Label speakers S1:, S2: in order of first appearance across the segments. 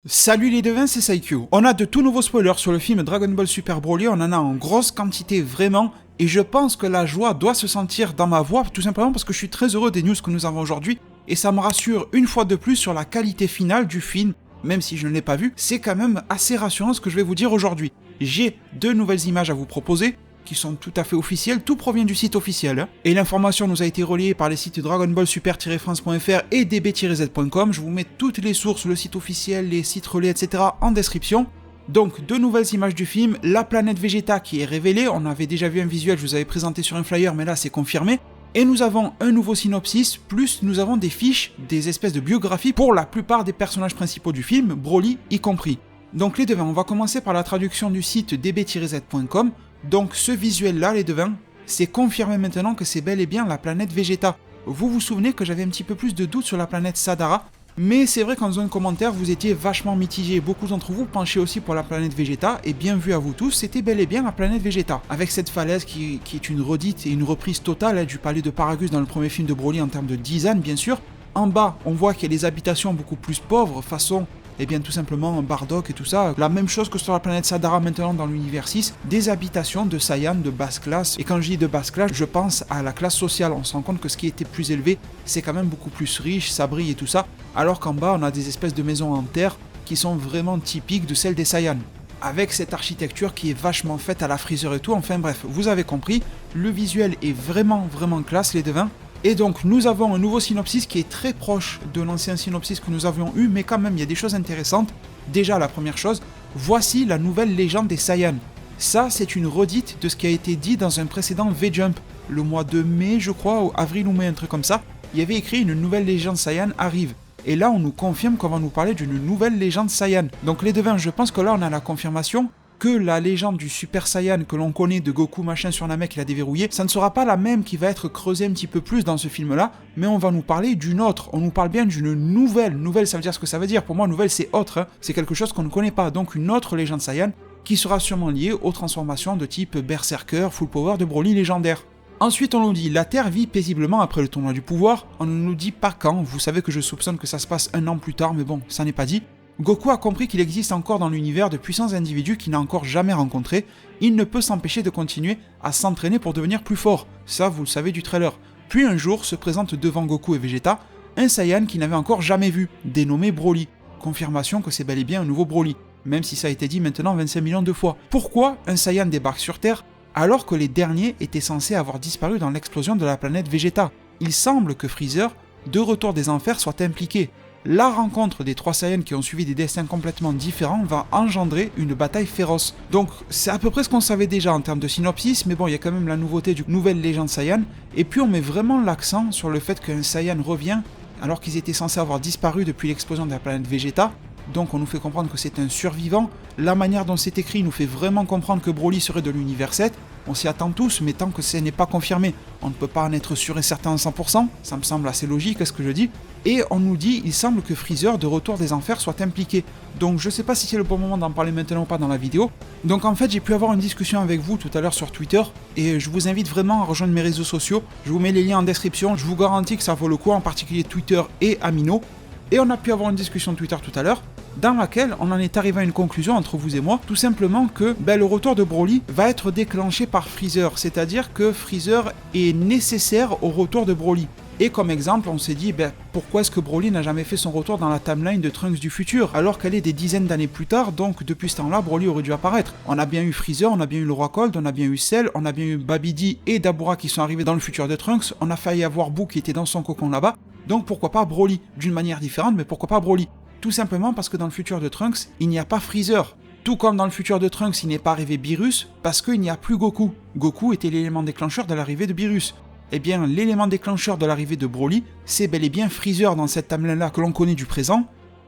S1: Salut les devins, c'est Saikyu. On a de tout nouveaux spoilers sur le film Dragon Ball Super Broly, on en a en grosse quantité vraiment, et je pense que la joie doit se sentir dans ma voix, tout simplement parce que je suis très heureux des news que nous avons aujourd'hui, et ça me rassure une fois de plus sur la qualité finale du film, même si je ne l'ai pas vu, c'est quand même assez rassurant ce que je vais vous dire aujourd'hui. J'ai deux nouvelles images à vous proposer, qui sont tout à fait officielles, tout provient du site officiel, et l'information nous a été relayée par les sites Dragon Ball Super-France.fr et db-z.com, je vous mets toutes les sources, le site officiel, les sites relais, etc. en description. Donc, deux nouvelles images du film, la planète Vegeta qui est révélée, on avait déjà vu un visuel, je vous avais présenté sur un flyer, mais là c'est confirmé, et nous avons un nouveau synopsis, plus nous avons des fiches, des espèces de biographies pour la plupart des personnages principaux du film, Broly y compris. Donc les devins, on va commencer par la traduction du site db-z.com. Donc ce visuel-là, les devins, c'est confirmé maintenant que c'est bel et bien la planète Vegeta. Vous vous souvenez que j'avais un petit peu plus de doutes sur la planète Sadara, mais c'est vrai qu'en zone commentaire, vous étiez vachement mitigés. Beaucoup d'entre vous penchaient aussi pour la planète Vegeta, et bien vu à vous tous, c'était bel et bien la planète Vegeta. Avec cette falaise qui est une redite et une reprise totale du palais de Paragus dans le premier film de Broly en termes de design, bien sûr. En bas, on voit qu'il y a des habitations beaucoup plus pauvres, façon... et bien tout simplement Bardock et tout ça, la même chose que sur la planète Sadara maintenant dans l'univers 6, des habitations de Saiyan de basse classe, et quand je dis de basse classe, je pense à la classe sociale, on se rend compte que ce qui était plus élevé, c'est quand même beaucoup plus riche, ça brille et tout ça, alors qu'en bas on a des espèces de maisons en terre qui sont vraiment typiques de celles des Saiyan, avec cette architecture qui est vachement faite à la Freezer et tout, enfin bref, vous avez compris, le visuel est vraiment classe les devins. Et donc nous avons un nouveau synopsis qui est très proche de l'ancien synopsis que nous avions eu, mais quand même il y a des choses intéressantes. Déjà la première chose, voici la nouvelle légende des Saiyans. Ça c'est une redite de ce qui a été dit dans un précédent V-Jump, le mois de mai je crois, ou avril ou mai, un truc comme ça. Il y avait écrit une nouvelle légende Saiyan arrive. Et là on nous confirme qu'on va nous parler d'une nouvelle légende Saiyan. Donc les devins, je pense que là on a la confirmation que la légende du Super Saiyan que l'on connaît de Goku machin sur Namek qui l'a déverrouillé, ça ne sera pas la même qui va être creusée un petit peu plus dans ce film-là, mais on va nous parler d'une autre, on nous parle bien d'une nouvelle ça veut dire ce que ça veut dire, pour moi nouvelle c'est autre, hein. C'est quelque chose qu'on ne connaît pas, donc une autre légende Saiyan qui sera sûrement liée aux transformations de type Berserker, Full Power de Broly légendaire. Ensuite on nous dit, la Terre vit paisiblement après le tournoi du pouvoir, on ne nous dit pas quand, vous savez que je soupçonne que ça se passe un an plus tard, mais bon, ça n'est pas dit. Goku a compris qu'il existe encore dans l'univers de puissants individus qu'il n'a encore jamais rencontrés, il ne peut s'empêcher de continuer à s'entraîner pour devenir plus fort, ça vous le savez du trailer. Puis un jour se présente devant Goku et Vegeta un Saiyan qu'il n'avait encore jamais vu, dénommé Broly. Confirmation que c'est bel et bien un nouveau Broly, même si ça a été dit maintenant 25 millions de fois. Pourquoi un Saiyan débarque sur Terre alors que les derniers étaient censés avoir disparu dans l'explosion de la planète Vegeta? Il semble que Freezer, de retour des enfers, soit impliqué. La rencontre des trois Saiyans qui ont suivi des destins complètement différents va engendrer une bataille féroce. Donc c'est à peu près ce qu'on savait déjà en termes de synopsis, mais bon, il y a quand même la nouveauté du nouvelle légende Saiyan, et puis on met vraiment l'accent sur le fait qu'un Saiyan revient alors qu'ils étaient censés avoir disparu depuis l'explosion de la planète Vegeta, donc on nous fait comprendre que c'est un survivant. La manière dont c'est écrit nous fait vraiment comprendre que Broly serait de l'univers 7, on s'y attend tous, mais tant que ce n'est pas confirmé, on ne peut pas en être sûr et certain à 100%, ça me semble assez logique ce que je dis, et on nous dit, il semble que Freezer de retour des enfers soit impliqué, donc je sais pas si c'est le bon moment d'en parler maintenant ou pas dans la vidéo, donc en fait j'ai pu avoir une discussion avec vous tout à l'heure sur Twitter, et je vous invite vraiment à rejoindre mes réseaux sociaux, je vous mets les liens en description, je vous garantis que ça vaut le coup, en particulier Twitter et Amino, et on a pu avoir une discussion Twitter tout à l'heure, dans laquelle on en est arrivé à une conclusion entre vous et moi, tout simplement que le retour de Broly va être déclenché par Freezer, c'est-à-dire que Freezer est nécessaire au retour de Broly. Et comme exemple, on s'est dit, pourquoi est-ce que Broly n'a jamais fait son retour dans la timeline de Trunks du futur, alors qu'elle est des dizaines d'années plus tard, donc depuis ce temps-là, Broly aurait dû apparaître. On a bien eu Freezer, on a bien eu le roi Cold, on a bien eu Cell, on a bien eu Babidi et Dabura qui sont arrivés dans le futur de Trunks, on a failli avoir Boo qui était dans son cocon là-bas, donc pourquoi pas Broly, d'une manière différente, mais pourquoi pas Broly? Tout simplement parce que dans le futur de Trunks, il n'y a pas Freezer. Tout comme dans le futur de Trunks, il n'est pas arrivé Beerus, parce qu'il n'y a plus Goku. Goku était l'élément déclencheur de l'arrivée de Beerus. Eh bien, l'élément déclencheur de l'arrivée de Broly, c'est bel et bien Freezer dans cette timeline-là que l'on connaît du présent.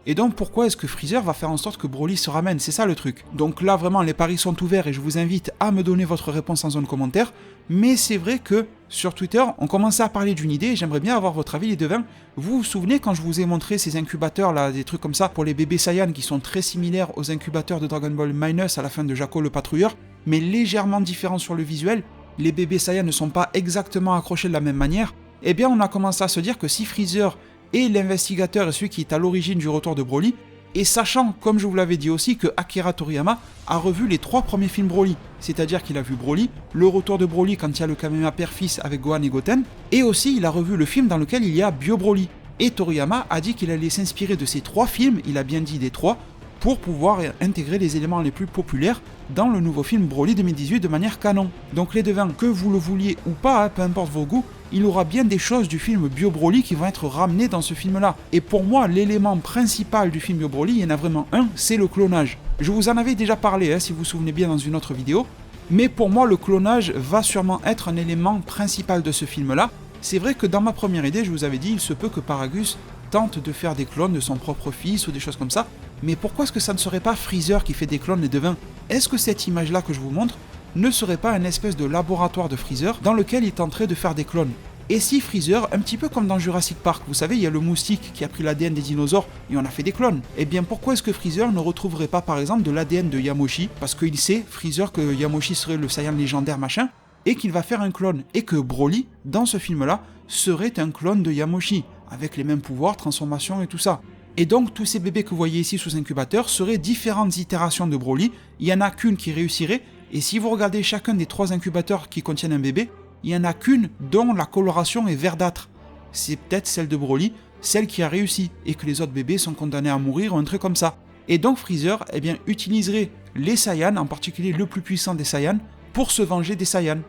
S1: Et donc pourquoi est-ce que Freezer va faire en sorte que Broly se ramène? C'est ça le truc. Donc là vraiment les paris sont ouverts et je vous invite à me donner votre réponse en zone commentaire. Mais c'est vrai que sur Twitter on commençait à parler d'une idée et j'aimerais bien avoir votre avis les devins. Vous vous souvenez quand je vous ai montré ces incubateurs là, des trucs comme ça pour les bébés Saiyan qui sont très similaires aux incubateurs de Dragon Ball Minus à la fin de Jaco le patrouilleur, mais légèrement différents sur le visuel. Les bébés Saiyan ne sont pas exactement accrochés de la même manière. Eh bien on a commencé à se dire que si Freezer et l'investigateur est celui qui est à l'origine du retour de Broly, Et sachant, comme je vous l'avais dit aussi, que Akira Toriyama a revu les 3 premiers films Broly. C'est-à-dire qu'il a vu Broly, le retour de Broly quand il y a le Kamehameha père-fils avec Gohan et Goten, et aussi il a revu le film dans lequel il y a Bio Broly. Et Toriyama a dit qu'il allait s'inspirer de ces 3 films, il a bien dit des 3, pour pouvoir intégrer les éléments les plus populaires dans le nouveau film Broly 2018 de manière canon. Donc les devins, que vous le vouliez ou pas, peu importe vos goûts, il y aura bien des choses du film Bio Broly qui vont être ramenées dans ce film-là. Et pour moi, l'élément principal du film Bio Broly, il y en a vraiment un, c'est le clonage. Je vous en avais déjà parlé, si vous vous souvenez bien, dans une autre vidéo, mais pour moi, le clonage va sûrement être un élément principal de ce film-là. C'est vrai que dans ma première idée, je vous avais dit, il se peut que Paragus tente de faire des clones de son propre fils ou des choses comme ça, mais pourquoi est-ce que ça ne serait pas Freezer qui fait des clones des devins? Est-ce que cette image-là que je vous montre ne serait pas une espèce de laboratoire de Freezer dans lequel il tenterait de faire des clones? Et si Freezer, un petit peu comme dans Jurassic Park, vous savez, il y a le moustique qui a pris l'ADN des dinosaures et on a fait des clones. Eh bien pourquoi est-ce que Freezer ne retrouverait pas par exemple de l'ADN de Yamoshi? Parce qu'il sait, Freezer, que Yamoshi serait le Saiyan légendaire machin, et qu'il va faire un clone. Et que Broly, dans ce film-là, serait un clone de Yamoshi, avec les mêmes pouvoirs, transformation et tout ça. Et donc tous ces bébés que vous voyez ici sous incubateur seraient différentes itérations de Broly, il n'y en a qu'une qui réussirait, et si vous regardez chacun des 3 incubateurs qui contiennent un bébé, il n'y en a qu'une dont la coloration est verdâtre. C'est peut-être celle de Broly, celle qui a réussi, et que les autres bébés sont condamnés à mourir ou un truc comme ça. Et donc Freezer utiliserait les Saiyans, en particulier le plus puissant des Saiyans, pour se venger des Saiyans.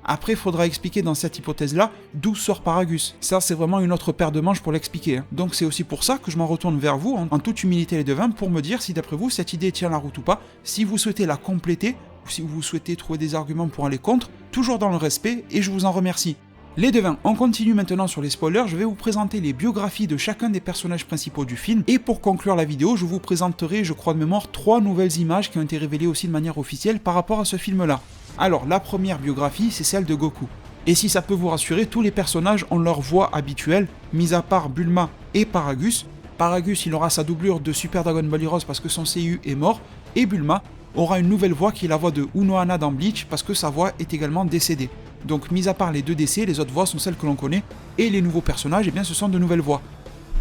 S1: Après, il faudra expliquer dans cette hypothèse-là d'où sort Paragus. Ça, c'est vraiment une autre paire de manches pour l'expliquer. Donc c'est aussi pour ça que je m'en retourne vers vous, en toute humilité les devins, pour me dire si d'après vous, cette idée tient la route ou pas, si vous souhaitez la compléter, ou si vous souhaitez trouver des arguments pour aller contre, toujours dans le respect, et je vous en remercie. Les devins, on continue maintenant sur les spoilers, je vais vous présenter les biographies de chacun des personnages principaux du film, et pour conclure la vidéo, je vous présenterai, je crois de mémoire, 3 nouvelles images qui ont été révélées aussi de manière officielle par rapport à ce film-là. Alors, la première biographie, c'est celle de Goku. Et si ça peut vous rassurer, tous les personnages ont leur voix habituelle, mis à part Bulma et Paragus. Paragus, il aura sa doublure de Super Dragon Ball Heroes parce que son CU est mort, et Bulma aura une nouvelle voix qui est la voix de Unohana dans Bleach parce que sa voix est également décédée. Donc, mis à part les 2 décès, les autres voix sont celles que l'on connaît, et les nouveaux personnages, ce sont de nouvelles voix.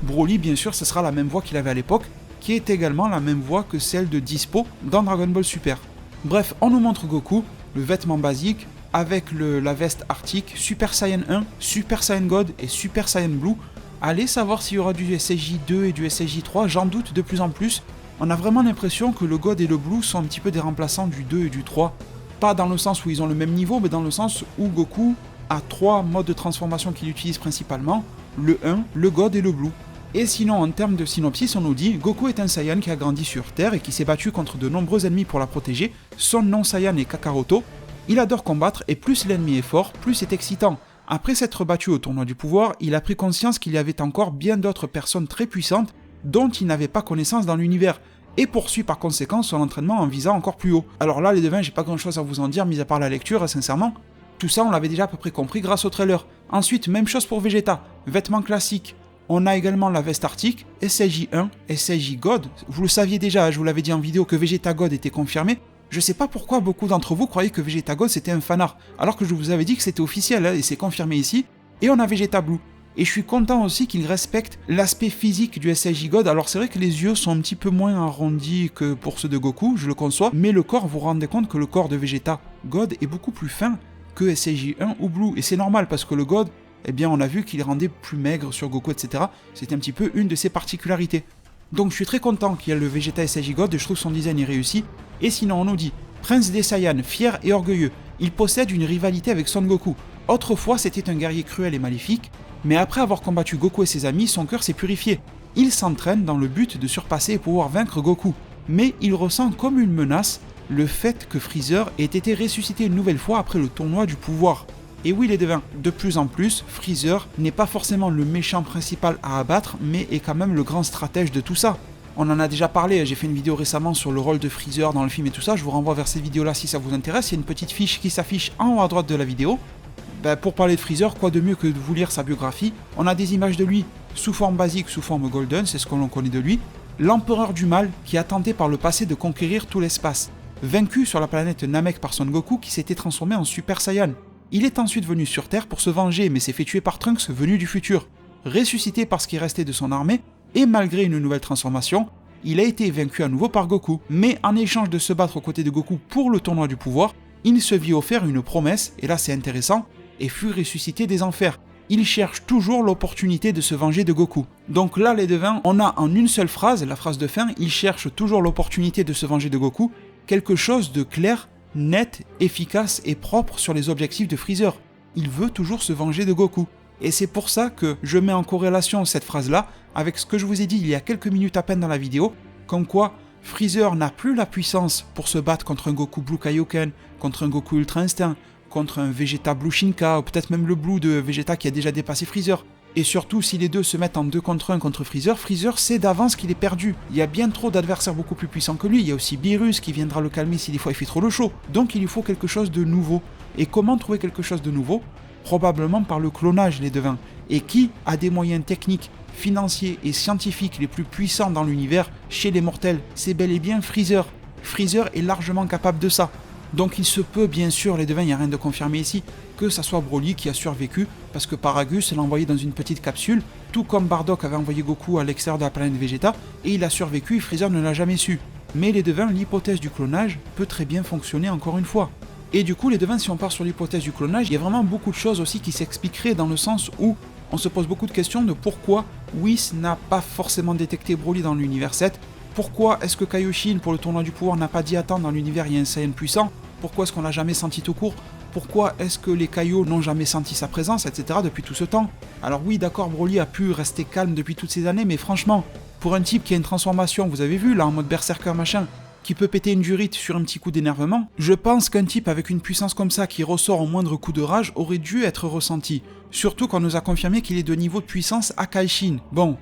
S1: Broly, bien sûr, ce sera la même voix qu'il avait à l'époque, qui est également la même voix que celle de Dispo dans Dragon Ball Super. Bref, on nous montre Goku, le vêtement basique, avec la veste arctique, Super Saiyan 1, Super Saiyan God et Super Saiyan Blue. Allez savoir s'il y aura du SSJ 2 et du SSJ 3, j'en doute de plus en plus. On a vraiment l'impression que le God et le Blue sont un petit peu des remplaçants du 2 et du 3. Pas dans le sens où ils ont le même niveau, mais dans le sens où Goku a 3 modes de transformation qu'il utilise principalement, le 1, le God et le Blue. Et sinon, en termes de synopsis, on nous dit Goku est un Saiyan qui a grandi sur Terre et qui s'est battu contre de nombreux ennemis pour la protéger. Son nom Saiyan est Kakaroto. Il adore combattre et plus l'ennemi est fort, plus c'est excitant. Après s'être battu au tournoi du pouvoir, il a pris conscience qu'il y avait encore bien d'autres personnes très puissantes dont il n'avait pas connaissance dans l'univers, et poursuit par conséquent son entraînement en visant encore plus haut. Alors là, les devins, j'ai pas grand chose à vous en dire, mis à part la lecture, sincèrement. Tout ça, on l'avait déjà à peu près compris grâce au trailer. Ensuite, même chose pour Vegeta, vêtements classiques. On a également la veste arctique, SSJ1, SSJ God. Vous le saviez déjà, je vous l'avais dit en vidéo que Vegeta God était confirmé. Je sais pas pourquoi beaucoup d'entre vous croyaient que Vegeta God c'était un fanart, alors que je vous avais dit que c'était officiel, et c'est confirmé ici. Et on a Vegeta Blue. Et je suis content aussi qu'il respecte l'aspect physique du SSJ God. Alors c'est vrai que les yeux sont un petit peu moins arrondis que pour ceux de Goku, je le conçois, mais le corps, vous vous rendez compte que le corps de Vegeta God est beaucoup plus fin que SSJ1 ou Blue. Et c'est normal parce que le God, on a vu qu'il rendait plus maigre sur Goku, etc. C'était un petit peu une de ses particularités. Donc je suis très content qu'il y ait le Vegeta SSJ God et je trouve son design est réussi. Et sinon on nous dit, Prince des Saiyans, fier et orgueilleux, il possède une rivalité avec Son Goku. Autrefois c'était un guerrier cruel et maléfique, mais après avoir combattu Goku et ses amis, son cœur s'est purifié. Il s'entraîne dans le but de surpasser et pouvoir vaincre Goku. Mais il ressent comme une menace le fait que Freezer ait été ressuscité une nouvelle fois après le tournoi du pouvoir. Et oui les devins, de plus en plus, Freezer n'est pas forcément le méchant principal à abattre, mais est quand même le grand stratège de tout ça. On en a déjà parlé, j'ai fait une vidéo récemment sur le rôle de Freezer dans le film et tout ça, je vous renvoie vers cette vidéo là si ça vous intéresse, il y a une petite fiche qui s'affiche en haut à droite de la vidéo. Pour parler de Freezer, quoi de mieux que de vous lire sa biographie. On a des images de lui sous forme basique, sous forme golden, c'est ce que l'on connaît de lui. L'empereur du mal qui a tenté par le passé de conquérir tout l'espace. Vaincu sur la planète Namek par Son Goku qui s'était transformé en Super Saiyan. Il est ensuite venu sur Terre pour se venger mais s'est fait tuer par Trunks venu du futur. Ressuscité par ce qui restait de son armée, et malgré une nouvelle transformation, il a été vaincu à nouveau par Goku. Mais en échange de se battre aux côtés de Goku pour le tournoi du pouvoir, il se vit offert une promesse, et là c'est intéressant, et fut ressuscité des enfers. Il cherche toujours l'opportunité de se venger de Goku. Donc là les devins, on a en une seule phrase, la phrase de fin, il cherche toujours l'opportunité de se venger de Goku, quelque chose de clair, net, efficace et propre sur les objectifs de Freezer. Il veut toujours se venger de Goku. Et c'est pour ça que je mets en corrélation cette phrase-là avec ce que je vous ai dit il y a quelques minutes à peine dans la vidéo, comme quoi Freezer n'a plus la puissance pour se battre contre un Goku Blue Kaioken, contre un Goku Ultra Instinct, contre un Vegeta Blue Shinka, ou peut-être même le Blue de Vegeta qui a déjà dépassé Freezer. Et surtout, si les deux se mettent en 2 contre 1 contre Freezer, Freezer sait d'avance qu'il est perdu. Il y a bien trop d'adversaires beaucoup plus puissants que lui, il y a aussi Beerus qui viendra le calmer si des fois il fait trop le show. Donc il lui faut quelque chose de nouveau. Et comment trouver quelque chose de nouveau ? Probablement par le clonage, les devins. Et qui a des moyens techniques, financiers et scientifiques les plus puissants dans l'univers chez les mortels ? C'est bel et bien Freezer. Freezer est largement capable de ça. Donc il se peut, bien sûr, les devins, il n'y a rien de confirmé ici, que ça soit Broly qui a survécu, parce que Paragus l'a envoyé dans une petite capsule, tout comme Bardock avait envoyé Goku à l'extérieur de la planète Vegeta, et il a survécu et Freezer ne l'a jamais su. Mais les devins, l'hypothèse du clonage peut très bien fonctionner encore une fois. Et du coup, les devins, si on part sur l'hypothèse du clonage, il y a vraiment beaucoup de choses aussi qui s'expliqueraient dans le sens où on se pose beaucoup de questions de pourquoi Whis n'a pas forcément détecté Broly dans l'univers 7, pourquoi est-ce que Kaioshin, pour le tournoi du pouvoir, n'a pas dit attends, dans l'univers il y a un Saiyan puissant, pourquoi est-ce qu'on l'a jamais senti tout court, pourquoi est-ce que les Kaio n'ont jamais senti sa présence, etc. depuis tout ce temps. Alors oui, d'accord, Broly a pu rester calme depuis toutes ces années, mais franchement, pour un type qui a une transformation, vous avez vu, là, en mode berserker machin, qui peut péter une durite sur un petit coup d'énervement, je pense qu'un type avec une puissance comme ça qui ressort au moindre coup de rage aurait dû être ressenti. Surtout qu'on nous a confirmé qu'il est de niveau de puissance Akaishin. Bon,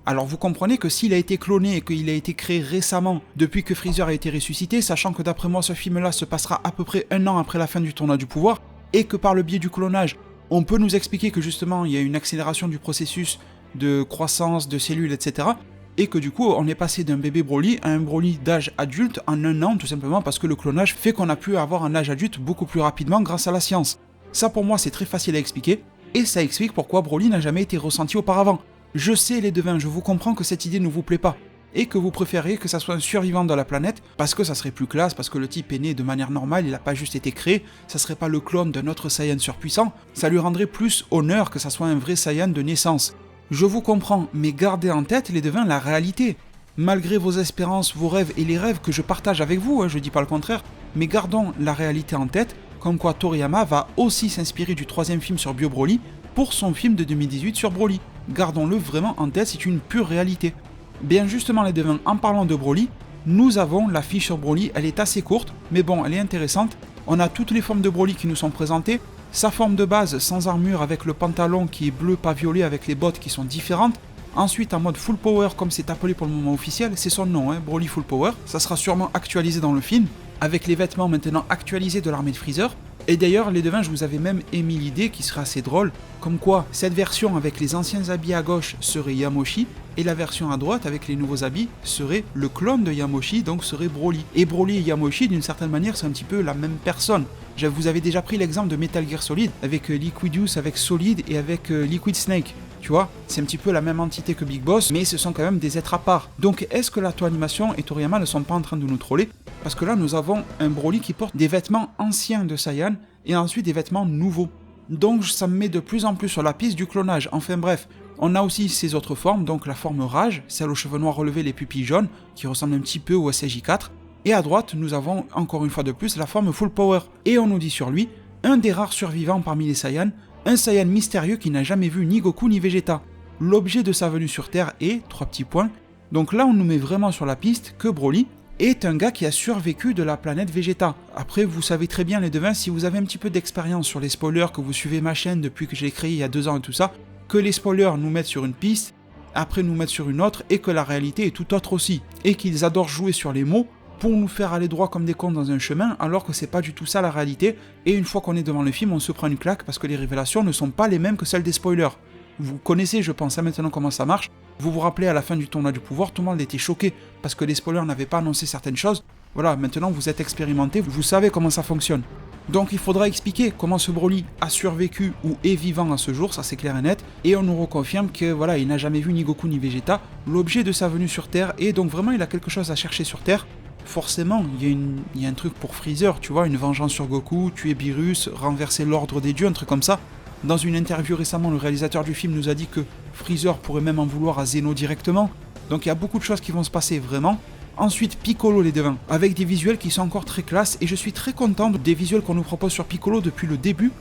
S1: alors vous comprenez que s'il a été cloné et qu'il a été créé récemment, depuis que Freezer a été ressuscité, sachant que d'après moi ce film-là se passera à peu près 1 an après la fin du tournoi du pouvoir, et que par le biais du clonage, on peut nous expliquer que justement il y a une accélération du processus de croissance de cellules, etc., et que du coup on est passé d'un bébé Broly à un Broly d'âge adulte en 1 an, tout simplement parce que le clonage fait qu'on a pu avoir un âge adulte beaucoup plus rapidement grâce à la science. Ça pour moi c'est très facile à expliquer, et ça explique pourquoi Broly n'a jamais été ressenti auparavant. Je sais les devins, je vous comprends que cette idée ne vous plaît pas, et que vous préférez que ça soit un survivant de la planète, parce que ça serait plus classe, parce que le type est né de manière normale, il n'a pas juste été créé, ça serait pas le clone d'un autre Saiyan surpuissant, ça lui rendrait plus honneur que ça soit un vrai Saiyan de naissance. Je vous comprends, mais gardez en tête les devins la réalité. Malgré vos espérances, vos rêves et les rêves que je partage avec vous, je dis pas le contraire, mais gardons la réalité en tête, comme quoi Toriyama va aussi s'inspirer du 3e film sur Bio Broly pour son film de 2018 sur Broly. Gardons-le vraiment en tête, c'est une pure réalité. Bien justement les devins, en parlant de Broly, nous avons la fiche sur Broly, elle est assez courte, mais bon, elle est intéressante. On a toutes les formes de Broly qui nous sont présentées, sa forme de base sans armure avec le pantalon qui est bleu pas violet avec les bottes qui sont différentes. Ensuite en mode full power comme c'est appelé pour le moment officiel, c'est son nom, Broly full power. Ça sera sûrement actualisé dans le film, avec les vêtements maintenant actualisés de l'armée de Freezer. Et d'ailleurs les devins, je vous avais même émis l'idée qui serait assez drôle, comme quoi cette version avec les anciens habits à gauche serait Yamoshi, et la version à droite avec les nouveaux habits serait le clone de Yamoshi, donc serait Broly. Et Broly et Yamoshi d'une certaine manière c'est un petit peu la même personne. Je vous avais déjà pris l'exemple de Metal Gear Solid avec Liquidius, avec Solid et avec Liquid Snake. Tu vois, c'est un petit peu la même entité que Big Boss, mais ce sont quand même des êtres à part. Donc est-ce que la Toei Animation et Toriyama ne sont pas en train de nous troller? Parce que là nous avons un Broly qui porte des vêtements anciens de Saiyan et ensuite des vêtements nouveaux. Donc ça me met de plus en plus sur la piste du clonage. Enfin bref, on a aussi ces autres formes, donc la forme Rage, celle aux cheveux noirs relevés, les pupilles jaunes, qui ressemble un petit peu au SJ4. Et à droite, nous avons encore une fois de plus la forme Full Power. Et on nous dit sur lui, un des rares survivants parmi les Saiyans, un Saiyan mystérieux qui n'a jamais vu ni Goku ni Vegeta. L'objet de sa venue sur Terre est, 3 petits points. Donc là, on nous met vraiment sur la piste que Broly est un gars qui a survécu de la planète Vegeta. Après, vous savez très bien les devins, si vous avez un petit peu d'expérience sur les spoilers, que vous suivez ma chaîne depuis que je l'ai créée il y a 2 ans et tout ça, que les spoilers nous mettent sur une piste, après nous mettent sur une autre, et que la réalité est tout autre aussi. Et qu'ils adorent jouer sur les mots pour nous faire aller droit comme des cons dans un chemin, alors que c'est pas du tout ça la réalité, et une fois qu'on est devant le film, on se prend une claque parce que les révélations ne sont pas les mêmes que celles des spoilers. Vous connaissez, je pense, maintenant comment ça marche. Vous vous rappelez, à la fin du tournoi du pouvoir, tout le monde était choqué parce que les spoilers n'avaient pas annoncé certaines choses, Voilà, maintenant vous êtes expérimenté, vous savez comment ça fonctionne. Donc il faudra expliquer comment ce Broly a survécu ou est vivant à ce jour, ça c'est clair et net, et on nous reconfirme que voilà, il n'a jamais vu ni Goku ni Vegeta, l'objet de sa venue sur Terre, et donc vraiment il a quelque chose à chercher sur Terre. Forcément, il y a un truc pour Freezer, tu vois, une vengeance sur Goku, tuer Beerus, renverser l'ordre des dieux, un truc comme ça. Dans une interview récemment, le réalisateur du film nous a dit que Freezer pourrait même en vouloir à Zeno directement, donc il y a beaucoup de choses qui vont se passer vraiment. Ensuite, Piccolo les devins, avec des visuels qui sont encore très classe, et je suis très content des visuels qu'on nous propose sur Piccolo depuis le début.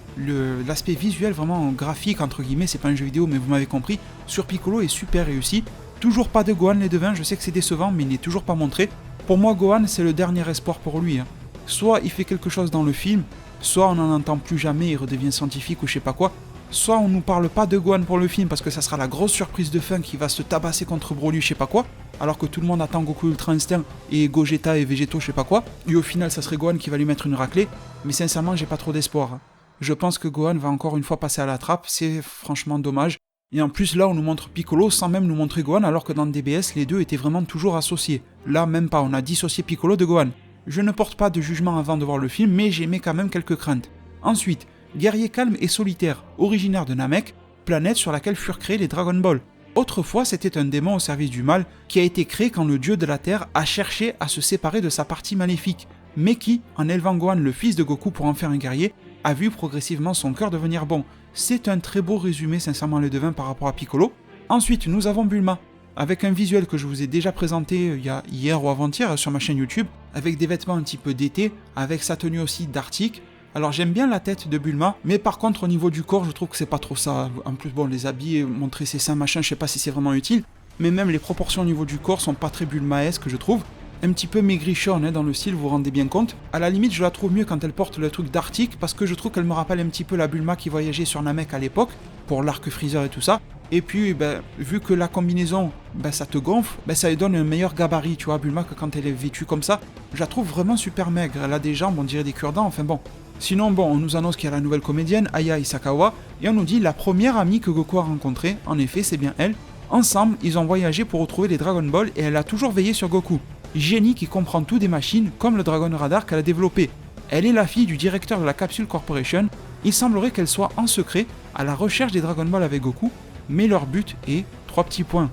S1: L'aspect visuel vraiment graphique, entre guillemets, c'est pas un jeu vidéo, mais vous m'avez compris, sur Piccolo est super réussi. Toujours pas de Gohan les devins, je sais que c'est décevant, mais il n'est toujours pas montré. Pour moi, Gohan, c'est le dernier espoir pour lui. Soit il fait quelque chose dans le film, soit on n'en entend plus jamais, il redevient scientifique ou je sais pas quoi. Soit on nous parle pas de Gohan pour le film parce que ça sera la grosse surprise de fin qui va se tabasser contre Broly, je sais pas quoi, alors que tout le monde attend Goku Ultra Instinct et Gogeta et Végéto, je sais pas quoi, et au final ça serait Gohan qui va lui mettre une raclée, mais sincèrement j'ai pas trop d'espoir. Je pense que Gohan va encore une fois passer à la trappe, c'est franchement dommage. Et en plus là on nous montre Piccolo sans même nous montrer Gohan, alors que dans DBS les deux étaient vraiment toujours associés. Là même pas, on a dissocié Piccolo de Gohan. Je ne porte pas de jugement avant de voir le film, mais j'émets quand même quelques craintes. Ensuite, guerrier calme et solitaire, originaire de Namek, planète sur laquelle furent créés les Dragon Ball. Autrefois, c'était un démon au service du mal qui a été créé quand le dieu de la Terre a cherché à se séparer de sa partie maléfique, mais qui, en élevant Gohan le fils de Goku pour en faire un guerrier, a vu progressivement son cœur devenir bon. C'est un très beau résumé sincèrement les devins par rapport à Piccolo. Ensuite, nous avons Bulma, avec un visuel que je vous ai déjà présenté hier ou avant-hier sur ma chaîne YouTube, avec des vêtements un petit peu d'été, avec sa tenue aussi d'Arctique. Alors j'aime bien la tête de Bulma, mais par contre au niveau du corps je trouve que c'est pas trop ça. En plus bon, les habits, montrer ses seins machin, je sais pas si c'est vraiment utile, mais même les proportions au niveau du corps sont pas très Bulmaesques je trouve. Un petit peu maigrichonne dans le style, vous vous rendez bien compte. À la limite je la trouve mieux quand elle porte le truc d'Arctique, parce que je trouve qu'elle me rappelle un petit peu la Bulma qui voyageait sur Namek à l'époque, pour l'arc Freezer et tout ça. Et puis vu que la combinaison ça te gonfle, ça lui donne un meilleur gabarit, tu vois, Bulma, que quand elle est vêtue comme ça. Je la trouve vraiment super maigre, elle a des jambes, on dirait des cure-dents, enfin bon. Sinon, on nous annonce qu'il y a la nouvelle comédienne, Aya Isakawa, et on nous dit la première amie que Goku a rencontrée, en effet, c'est bien elle. Ensemble, ils ont voyagé pour retrouver les Dragon Ball et elle a toujours veillé sur Goku. Génie qui comprend tout des machines, comme le Dragon Radar qu'elle a développé. Elle est la fille du directeur de la Capsule Corporation. Il semblerait qu'elle soit en secret à la recherche des Dragon Ball avec Goku, mais leur but est 3 petits points.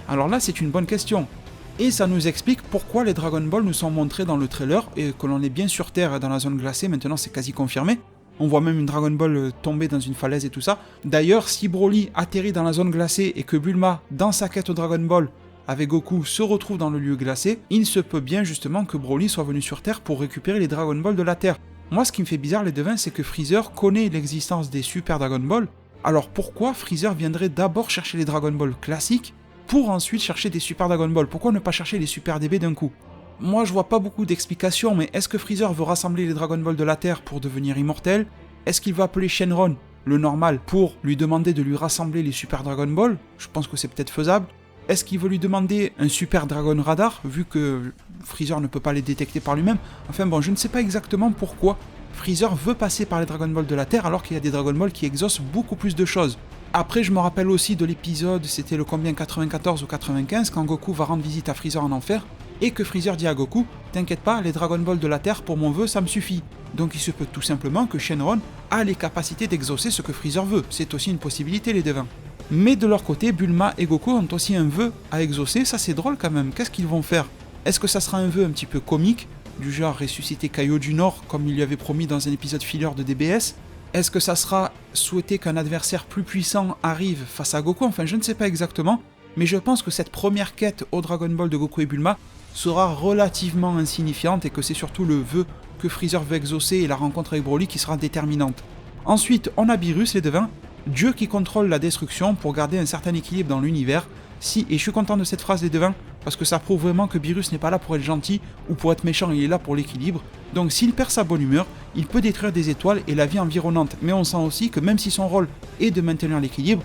S1: Alors là, c'est une bonne question. Et ça nous explique pourquoi les Dragon Ball nous sont montrés dans le trailer et que l'on est bien sur Terre dans la zone glacée, maintenant c'est quasi confirmé. On voit même une Dragon Ball tomber dans une falaise et tout ça. D'ailleurs, si Broly atterrit dans la zone glacée et que Bulma, dans sa quête au Dragon Ball, avec Goku, se retrouve dans le lieu glacé, il se peut bien justement que Broly soit venu sur Terre pour récupérer les Dragon Ball de la Terre. Moi, ce qui me fait bizarre, les devins, c'est que Freezer connaît l'existence des Super Dragon Ball. Alors pourquoi Freezer viendrait d'abord chercher les Dragon Ball classiques pour ensuite chercher des Super Dragon Ball? Pourquoi ne pas chercher les Super DB d'un coup? Moi je vois pas beaucoup d'explications, mais est-ce que Freezer veut rassembler les Dragon Ball de la Terre pour devenir immortel? Est-ce qu'il va appeler Shenron, le normal, pour lui demander de lui rassembler les Super Dragon Ball? Je pense que c'est peut-être faisable. Est-ce qu'il veut lui demander un Super Dragon Radar, vu que Freezer ne peut pas les détecter par lui-même? Enfin bon, je ne sais pas exactement pourquoi Freezer veut passer par les Dragon Ball de la Terre alors qu'il y a des Dragon Ball qui exaucent beaucoup plus de choses. Après, je me rappelle aussi de l'épisode, c'était le combien, 94 ou 95, quand Goku va rendre visite à Freezer en enfer, et que Freezer dit à Goku, t'inquiète pas, les Dragon Ball de la Terre pour mon vœu, ça me suffit. Donc il se peut tout simplement que Shenron a les capacités d'exaucer ce que Freezer veut, c'est aussi une possibilité les devins. Mais de leur côté, Bulma et Goku ont aussi un vœu à exaucer, ça c'est drôle quand même, qu'est-ce qu'ils vont faire? Est-ce que ça sera un vœu un petit peu comique, du genre ressusciter Kaio du Nord, comme il lui avait promis dans un épisode filler de DBS? Est-ce que ça sera souhaiter qu'un adversaire plus puissant arrive face à Goku? Enfin, je ne sais pas exactement, mais je pense que cette première quête au Dragon Ball de Goku et Bulma sera relativement insignifiante et que c'est surtout le vœu que Freezer veut exaucer et la rencontre avec Broly qui sera déterminante. Ensuite, on a Beerus, les devins, Dieu qui contrôle la destruction pour garder un certain équilibre dans l'univers. Si, et je suis content de cette phrase, les devins, parce que ça prouve vraiment que Beerus n'est pas là pour être gentil ou pour être méchant, il est là pour l'équilibre. Donc s'il perd sa bonne humeur, il peut détruire des étoiles et la vie environnante. Mais on sent aussi que même si son rôle est de maintenir l'équilibre,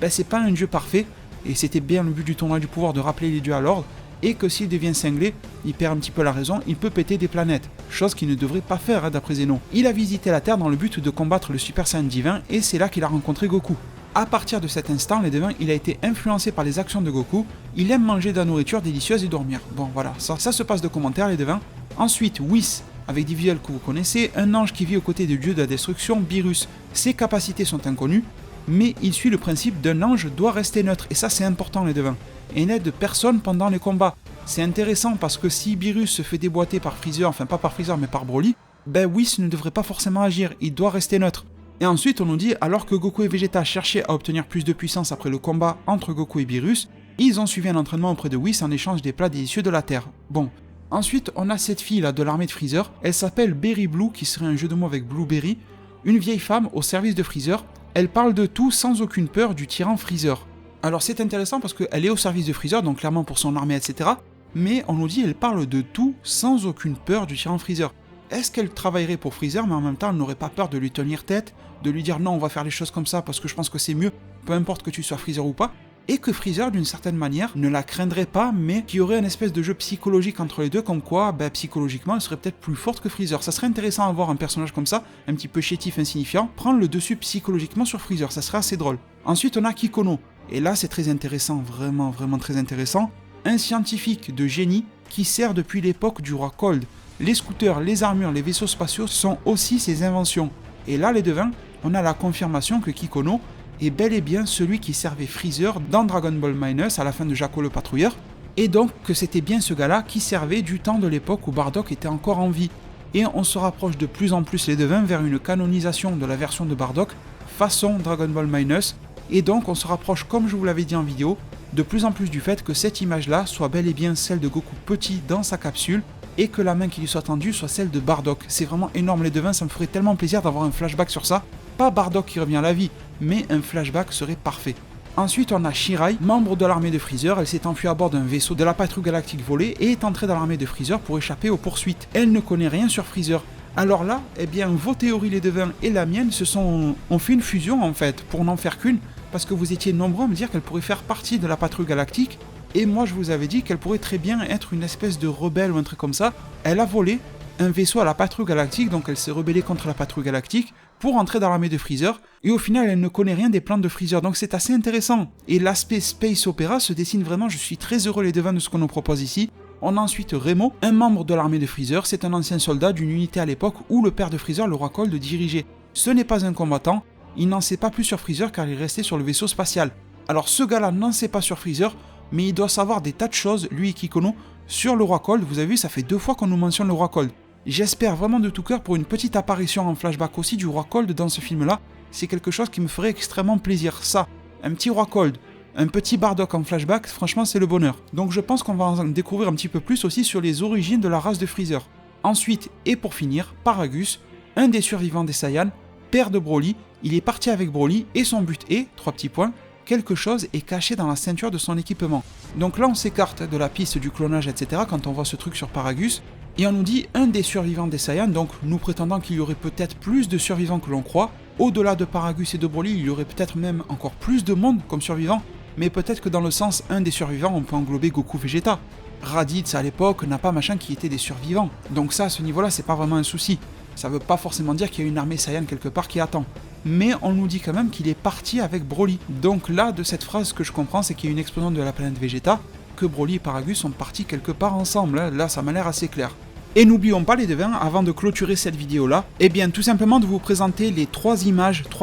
S1: c'est pas un dieu parfait, et c'était bien le but du tournoi du pouvoir de rappeler les dieux à l'ordre, et que s'il devient cinglé, il perd un petit peu la raison, il peut péter des planètes, chose qu'il ne devrait pas faire d'après Zeno. Il a visité la Terre dans le but de combattre le Super Saiyan divin, et c'est là qu'il a rencontré Goku. À partir de cet instant, les devins, il a été influencé par les actions de Goku, il aime manger de la nourriture délicieuse et dormir. Bon voilà, ça se passe de commentaires les devins. Ensuite, Whis, avec des visuels que vous connaissez, un ange qui vit aux côtés du dieu de la destruction, Beerus. Ses capacités sont inconnues, mais il suit le principe d'un ange doit rester neutre, et ça c'est important les devins, et n'aide personne pendant les combats. C'est intéressant parce que si Beerus se fait déboîter par Freezer, enfin pas par Freezer mais par Broly, ben Whis ne devrait pas forcément agir, il doit rester neutre. Et ensuite on nous dit, alors que Goku et Vegeta cherchaient à obtenir plus de puissance après le combat entre Goku et Beerus, ils ont suivi un entraînement auprès de Whis en échange des plats délicieux de la Terre. Bon. Ensuite, on a cette fille là de l'armée de Freezer, elle s'appelle Berry Blue, qui serait un jeu de mots avec Blueberry, une vieille femme au service de Freezer, elle parle de tout sans aucune peur du tyran Freezer. Alors c'est intéressant parce qu'elle est au service de Freezer, donc clairement pour son armée, etc. Mais on nous dit elle parle de tout sans aucune peur du tyran Freezer. Est-ce qu'elle travaillerait pour Freezer, mais en même temps elle n'aurait pas peur de lui tenir tête, de lui dire non on va faire les choses comme ça parce que je pense que c'est mieux, peu importe que tu sois Freezer ou pas, et que Freezer d'une certaine manière ne la craindrait pas, mais qu'il y aurait une espèce de jeu psychologique entre les deux, comme quoi psychologiquement elle serait peut-être plus forte que Freezer. Ça serait intéressant à voir un personnage comme ça, un petit peu chétif, insignifiant, prendre le dessus psychologiquement sur Freezer, ça serait assez drôle. Ensuite on a Kikono, et là c'est très intéressant, vraiment très intéressant, un scientifique de génie qui sert depuis l'époque du roi Cold. Les scooters, les armures, les vaisseaux spatiaux sont aussi ses inventions. Et là les devins, on a la confirmation que Kikono est bel et bien celui qui servait Freezer dans Dragon Ball Minus à la fin de Jaco le Patrouilleur, et donc que c'était bien ce gars-là qui servait du temps de l'époque où Bardock était encore en vie. Et on se rapproche de plus en plus les devins vers une canonisation de la version de Bardock façon Dragon Ball Minus, et donc on se rapproche, comme je vous l'avais dit en vidéo, de plus en plus du fait que cette image-là soit bel et bien celle de Goku petit dans sa capsule, et que la main qui lui soit tendue soit celle de Bardock. C'est vraiment énorme les devins, ça me ferait tellement plaisir d'avoir un flashback sur ça. Pas Bardock qui revient à la vie, mais un flashback serait parfait. Ensuite on a Shirai, membre de l'armée de Freezer, elle s'est enfuie à bord d'un vaisseau de la patrouille galactique volée et est entrée dans l'armée de Freezer pour échapper aux poursuites. Elle ne connaît rien sur Freezer. Alors là, eh bien vos théories les devins et la mienne ont fait une fusion en fait, pour n'en faire qu'une, parce que vous étiez nombreux à me dire qu'elle pourrait faire partie de la patrouille galactique, et moi je vous avais dit qu'elle pourrait très bien être une espèce de rebelle ou un truc comme ça. Elle a volé un vaisseau à la patrouille galactique, donc elle s'est rebellée contre la patrouille galactique pour entrer dans l'armée de Freezer, et au final elle ne connaît rien des plans de Freezer, donc c'est assez intéressant. Et l'aspect space opéra se dessine vraiment, je suis très heureux les devins de ce qu'on nous propose ici. On a ensuite Remo, un membre de l'armée de Freezer, c'est un ancien soldat d'une unité à l'époque où le père de Freezer, le roi Cold, dirigeait. Ce n'est pas un combattant, il n'en sait pas plus sur Freezer car il est resté sur le vaisseau spatial. Alors ce gars-là n'en sait pas sur Freezer, mais il doit savoir des tas de choses, lui et Kikono, sur le roi Cold. Vous avez vu, ça fait 2 fois qu'on nous mentionne le roi Cold. J'espère vraiment de tout cœur pour une petite apparition en flashback aussi du roi Cold dans ce film-là. C'est quelque chose qui me ferait extrêmement plaisir. Ça, un petit roi Cold, un petit Bardock en flashback, franchement c'est le bonheur. Donc je pense qu'on va en découvrir un petit peu plus aussi sur les origines de la race de Freezer. Ensuite, et pour finir, Paragus, un des survivants des Saiyans, père de Broly, il est parti avec Broly et son but est, 3 petits points, quelque chose est caché dans la ceinture de son équipement. Donc là on s'écarte de la piste du clonage, etc. quand on voit ce truc sur Paragus. Et on nous dit un des survivants des Saiyans, donc nous prétendant qu'il y aurait peut-être plus de survivants que l'on croit. Au-delà de Paragus et de Broly, il y aurait peut-être même encore plus de monde comme survivants, mais peut-être que dans le sens un des survivants, on peut englober Goku Vegeta. Raditz à l'époque, Nappa machin qui étaient des survivants. Donc ça, à ce niveau-là, c'est pas vraiment un souci. Ça veut pas forcément dire qu'il y a une armée Saiyan quelque part qui attend. Mais on nous dit quand même qu'il est parti avec Broly. Donc là, de cette phrase, ce que je comprends, c'est qu'il y a une explosion de la planète Vegeta, que Broly et Paragus sont partis quelque part ensemble. Là, ça m'a l'air assez clair. Et n'oublions pas les devins, avant de clôturer cette vidéo-là, eh bien tout simplement de vous présenter les 3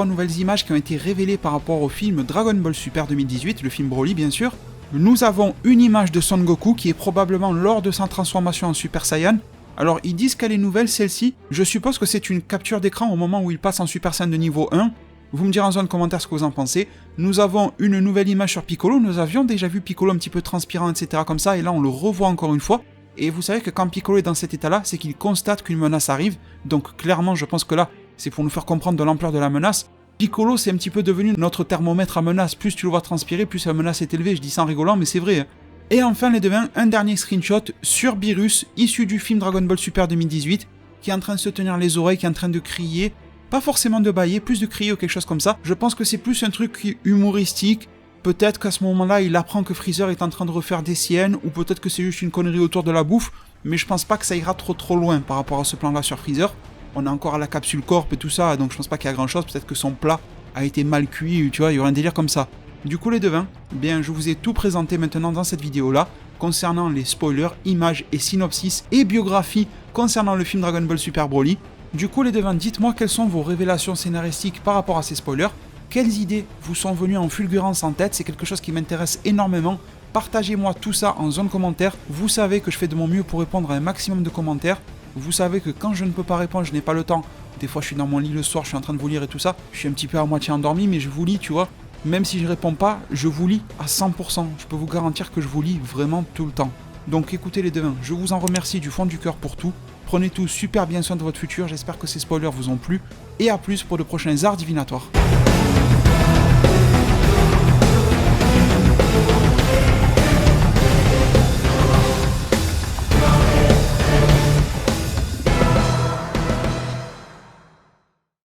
S1: nouvelles images qui ont été révélées par rapport au film Dragon Ball Super 2018, le film Broly bien sûr. Nous avons une image de Son Goku qui est probablement lors de sa transformation en Super Saiyan. Alors ils disent qu'elle est nouvelle celle-ci, je suppose que c'est une capture d'écran au moment où il passe en Super Saiyan de niveau 1. Vous me direz en zone commentaire ce que vous en pensez. Nous avons une nouvelle image sur Piccolo, nous avions déjà vu Piccolo un petit peu transpirant etc. comme ça, et là on le revoit encore une fois. Et vous savez que quand Piccolo est dans cet état-là, c'est qu'il constate qu'une menace arrive, donc clairement je pense que là, c'est pour nous faire comprendre de l'ampleur de la menace. Piccolo c'est un petit peu devenu notre thermomètre à menace, plus tu le vois transpirer, plus la menace est élevée, je dis ça en rigolant mais c'est vrai. Et enfin les devins, un dernier screenshot sur Beerus, issu du film Dragon Ball Super 2018, qui est en train de se tenir les oreilles, qui est en train de crier, pas forcément de bâiller, plus de crier ou quelque chose comme ça, je pense que c'est plus un truc humoristique. Peut-être qu'à ce moment-là, il apprend que Freezer est en train de refaire des siennes, ou peut-être que c'est juste une connerie autour de la bouffe, mais je pense pas que ça ira trop loin par rapport à ce plan-là sur Freezer. On est encore à la capsule Corp et tout ça, donc je pense pas qu'il y a grand-chose, peut-être que son plat a été mal cuit, tu vois, il y aura un délire comme ça. Du coup les devins, bien je vous ai tout présenté maintenant dans cette vidéo-là, concernant les spoilers, images et synopsis et biographies concernant le film Dragon Ball Super Broly. Du coup les devins, dites-moi quelles sont vos révélations scénaristiques par rapport à ces spoilers, quelles idées vous sont venues en fulgurance en tête, c'est quelque chose qui m'intéresse énormément. Partagez-moi tout ça en zone commentaire, vous savez que je fais de mon mieux pour répondre à un maximum de commentaires, vous savez que quand je ne peux pas répondre, je n'ai pas le temps, des fois je suis dans mon lit le soir, je suis en train de vous lire et tout ça, je suis un petit peu à moitié endormi mais je vous lis, tu vois, même si je réponds pas, je vous lis à 100%, je peux vous garantir que je vous lis vraiment tout le temps. Donc écoutez les devins, je vous en remercie du fond du cœur pour tout, prenez tous super bien soin de votre futur, j'espère que ces spoilers vous ont plu, et à plus pour de prochains arts divinatoires.